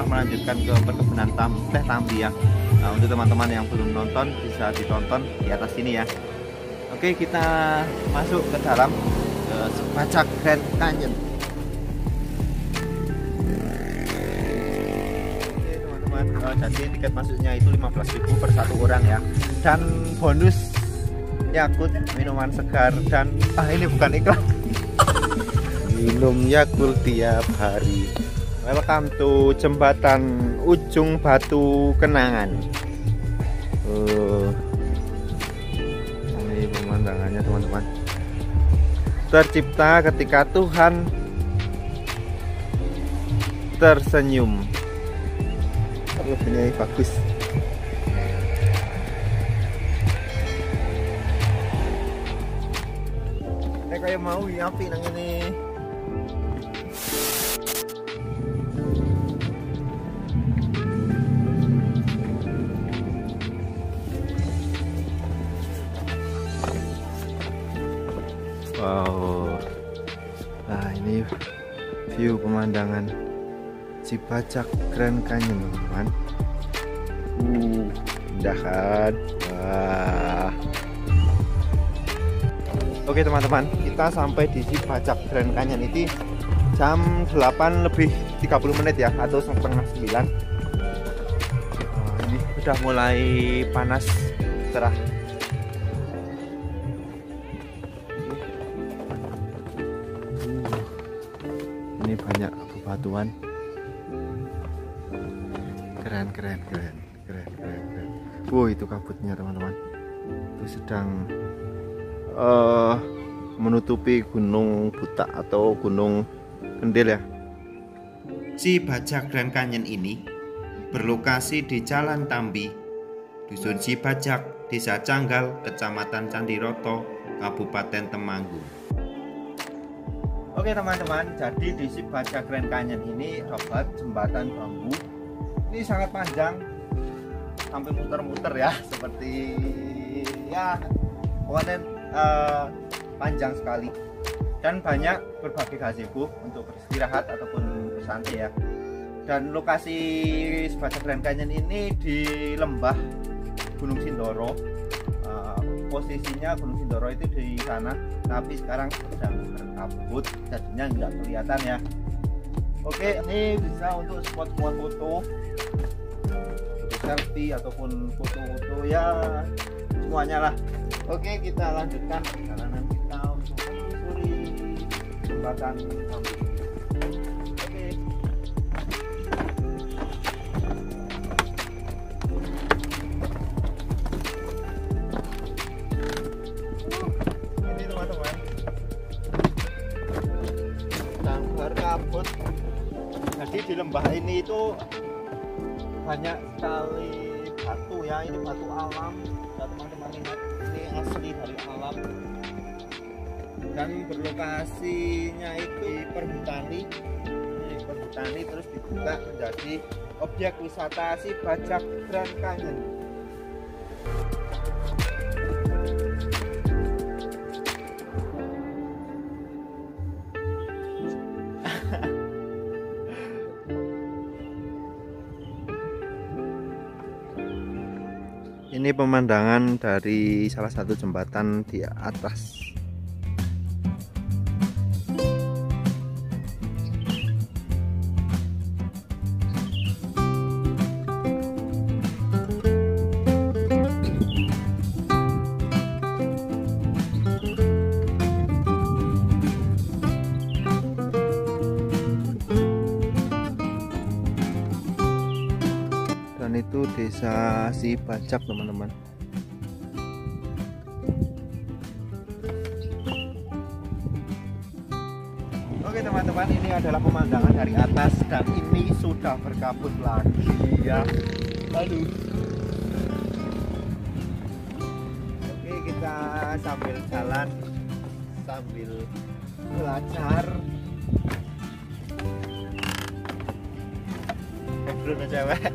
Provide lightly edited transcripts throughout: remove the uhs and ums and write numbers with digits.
Melanjutkan ke perkebunan teh Tambi ya. Nah, untuk teman-teman yang belum nonton bisa ditonton di atas sini ya. Oke, kita masuk ke dalam ke Sepacak Grand Canyon. Oke teman-teman, jadi tiket masuknya itu 15.000 per satu orang ya. Dan bonus Yakult minuman segar dan ini bukan iklan. Minum Yakult tiap hari. Welcome to jembatan Ujung Batu Kenangan. Ini pemandangannya teman-teman. Tercipta ketika Tuhan tersenyum. Ini bagus. Kayak mau nyapi nang ini. Wow, nah ini view pemandangan Sepacak Grand Canyon teman-teman. Indah kan? Wah. Oke teman-teman, kita sampai di Sepacak Grand Canyon ini jam 8:30 ya, atau setengah 9. Ini udah mulai panas cerah. Ini banyak bebatuan. Keren. Itu kabutnya teman-teman. Itu sedang menutupi Gunung Butak atau Gunung Kendil ya. Sepacak Grand Canyon ini berlokasi di Jalan Tambi, Dusun Sepacak, Desa Canggal, Kecamatan Candiroto, Kabupaten Temanggung. Oke teman-teman, jadi di Sepacak Grand Canyon ini terdapat jembatan bambu. Ini sangat panjang, sampai muter-muter ya, seperti ya pokoknya panjang sekali. Dan banyak berbagai gazebo untuk beristirahat ataupun bersantai ya. Dan lokasi Sepacak Grand Canyon ini di lembah Gunung Sindoro. Posisinya Gunung Sindoro itu di sana, tapi sekarang sedang berkabut, jadinya nggak kelihatan ya. Oke, ini bisa untuk spot-spot foto, selfie ataupun foto-foto ya, semuanya lah. Oke, kita lanjutkan perjalanan kita untuk menyusuri jembatan Tambi. Oke. Ini teman-teman, sedang berkabut. Jadi di lembah ini itu banyak sekali batu ya. Ini batu alam ya teman-teman, lihat ini asli dari alam. Dan berlokasinya itu di perhutani. Ini perhutani terus dibuka menjadi objek wisata Sepacak Grand Canyon. Ini pemandangan dari salah satu jembatan di atas. Itu desa Sepacak teman-teman. Oke teman-teman, teman-teman, ini adalah pemandangan dari atas dan ini sudah berkabut lagi ya. Aduh. Oke, kita sambil jalan sambil belajar. Belum cewek.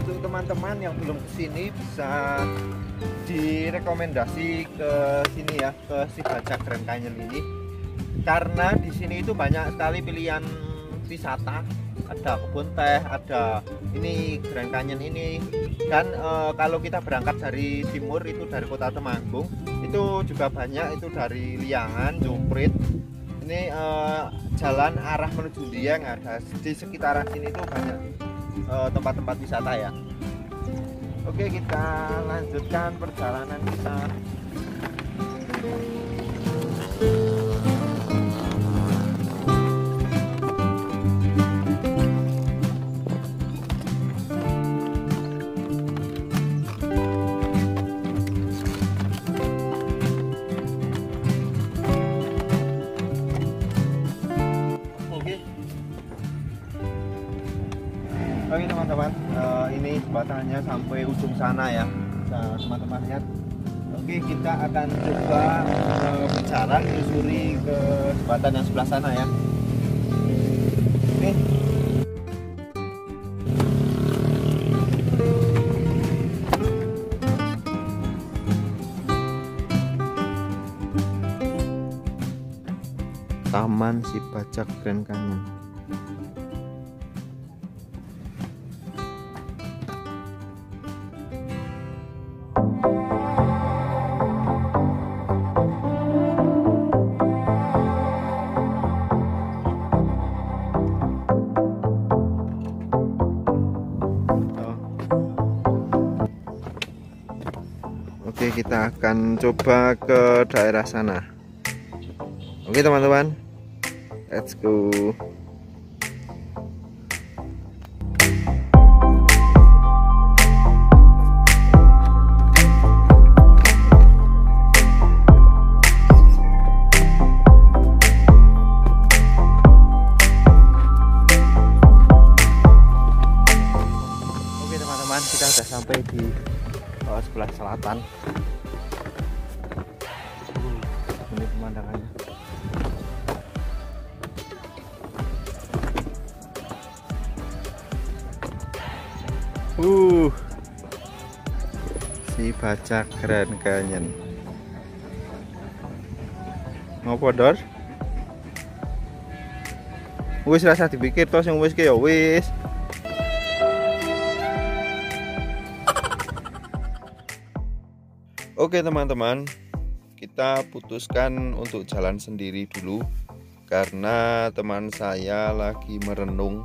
Untuk teman-teman yang belum kesini bisa direkomendasi ke sini ya, ke Si Bajak Grand Canyon ini, karena di sini itu banyak sekali pilihan wisata. Ada kebun teh, ada ini Grand Canyon ini, dan kalau kita berangkat dari timur itu dari Kota Temanggung itu juga banyak, itu dari Liangan, Jumprit. Ini jalan arah menuju Dieng, ada di sekitaran sini itu banyak tempat-tempat wisata ya. Oke, kita lanjutkan perjalanan kita. Oke teman-teman, ini jembatannya sampai ujung sana ya, bisa teman-teman lihat. Oke, kita akan coba berjalan menyusuri ke jembatan yang sebelah sana ya. Oke. Taman Si Bajak Grand Canyon. Oke, kita akan coba ke daerah sana. Oke teman-teman, let's go. Oke teman-teman, kita sudah sampai di sebelah selatan. Ini pemandangannya. Si Bajak Grand Canyon. Ngopo, Dor? Wis rasa dipikir tos yang wis ki ya wis. Oke teman-teman, kita putuskan untuk jalan sendiri dulu karena teman saya lagi merenung.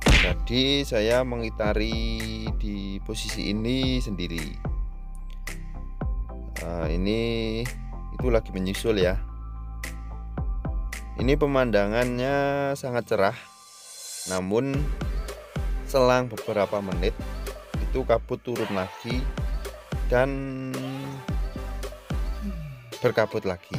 Jadi saya mengitari di posisi ini sendiri. Ini itu lagi menyusul ya. Ini pemandangannya sangat cerah, namun selang beberapa menit itu kabut turun lagi dan berkabut lagi.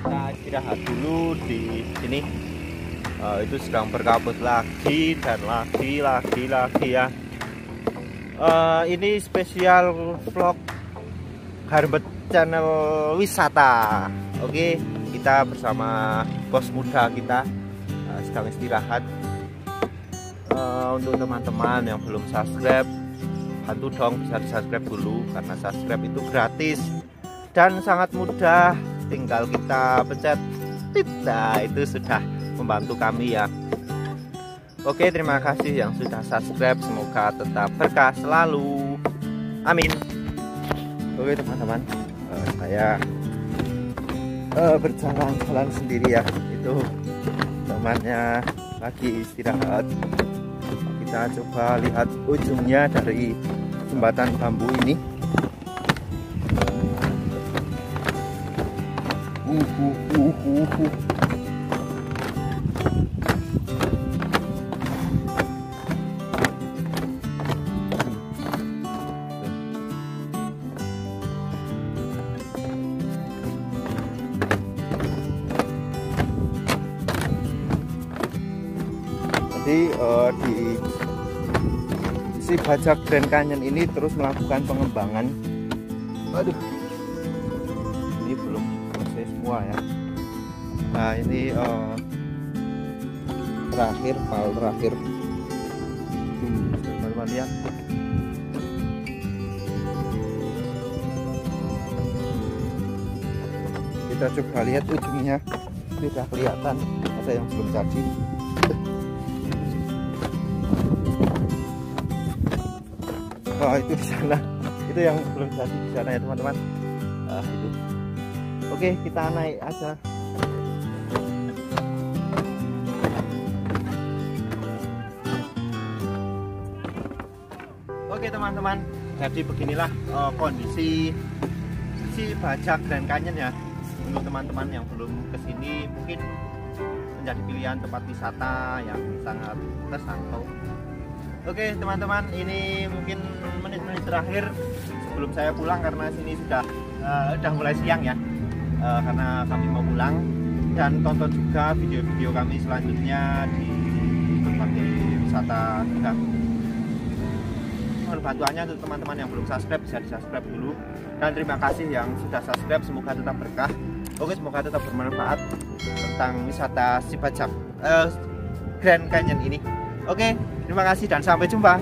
Kita istirahat dulu di sini. Itu sedang berkabut lagi dan lagi ya. Ini spesial vlog Harbet channel wisata. Oke, kita bersama bos muda kita sedang istirahat. Untuk teman-teman yang belum subscribe, bantu dong bisa di subscribe dulu, karena subscribe itu gratis dan sangat mudah, tinggal kita pencet tit. Nah, itu sudah membantu kami ya. Oke, terima kasih yang sudah subscribe, semoga tetap berkah selalu, amin. Oke teman-teman, saya berjalan-jalan sendiri ya. Itu temannya lagi istirahat. Kita coba lihat ujungnya dari jembatan bambu ini. Jadi di si Bajak Grand Canyon ini terus melakukan pengembangan. Aduh, ini belum selesai semua ya. Nah ini terakhir, file terakhir. Teman-teman lihat. Kita coba lihat ujungnya, tidak kelihatan, ada yang belum jadi. Oh itu di sana, itu yang belum jadi di sana ya teman-teman. Itu. Oke, kita naik aja. Oke teman-teman, jadi beginilah kondisi si Bajak Grand Canyon ya. Untuk teman-teman yang belum kesini, mungkin menjadi pilihan tempat wisata yang sangat terjangkau. Oke teman-teman, ini mungkin menit-menit terakhir sebelum saya pulang karena sini sudah mulai siang ya, karena kami mau pulang. Dan tonton juga video-video kami selanjutnya di berbagai wisata kita. Mohon bantuannya untuk teman-teman yang belum subscribe, bisa di subscribe dulu. Dan terima kasih yang sudah subscribe, semoga tetap berkah. Oke, semoga tetap bermanfaat tentang wisata si Bajak Grand Canyon ini. Oke, terima kasih dan sampai jumpa.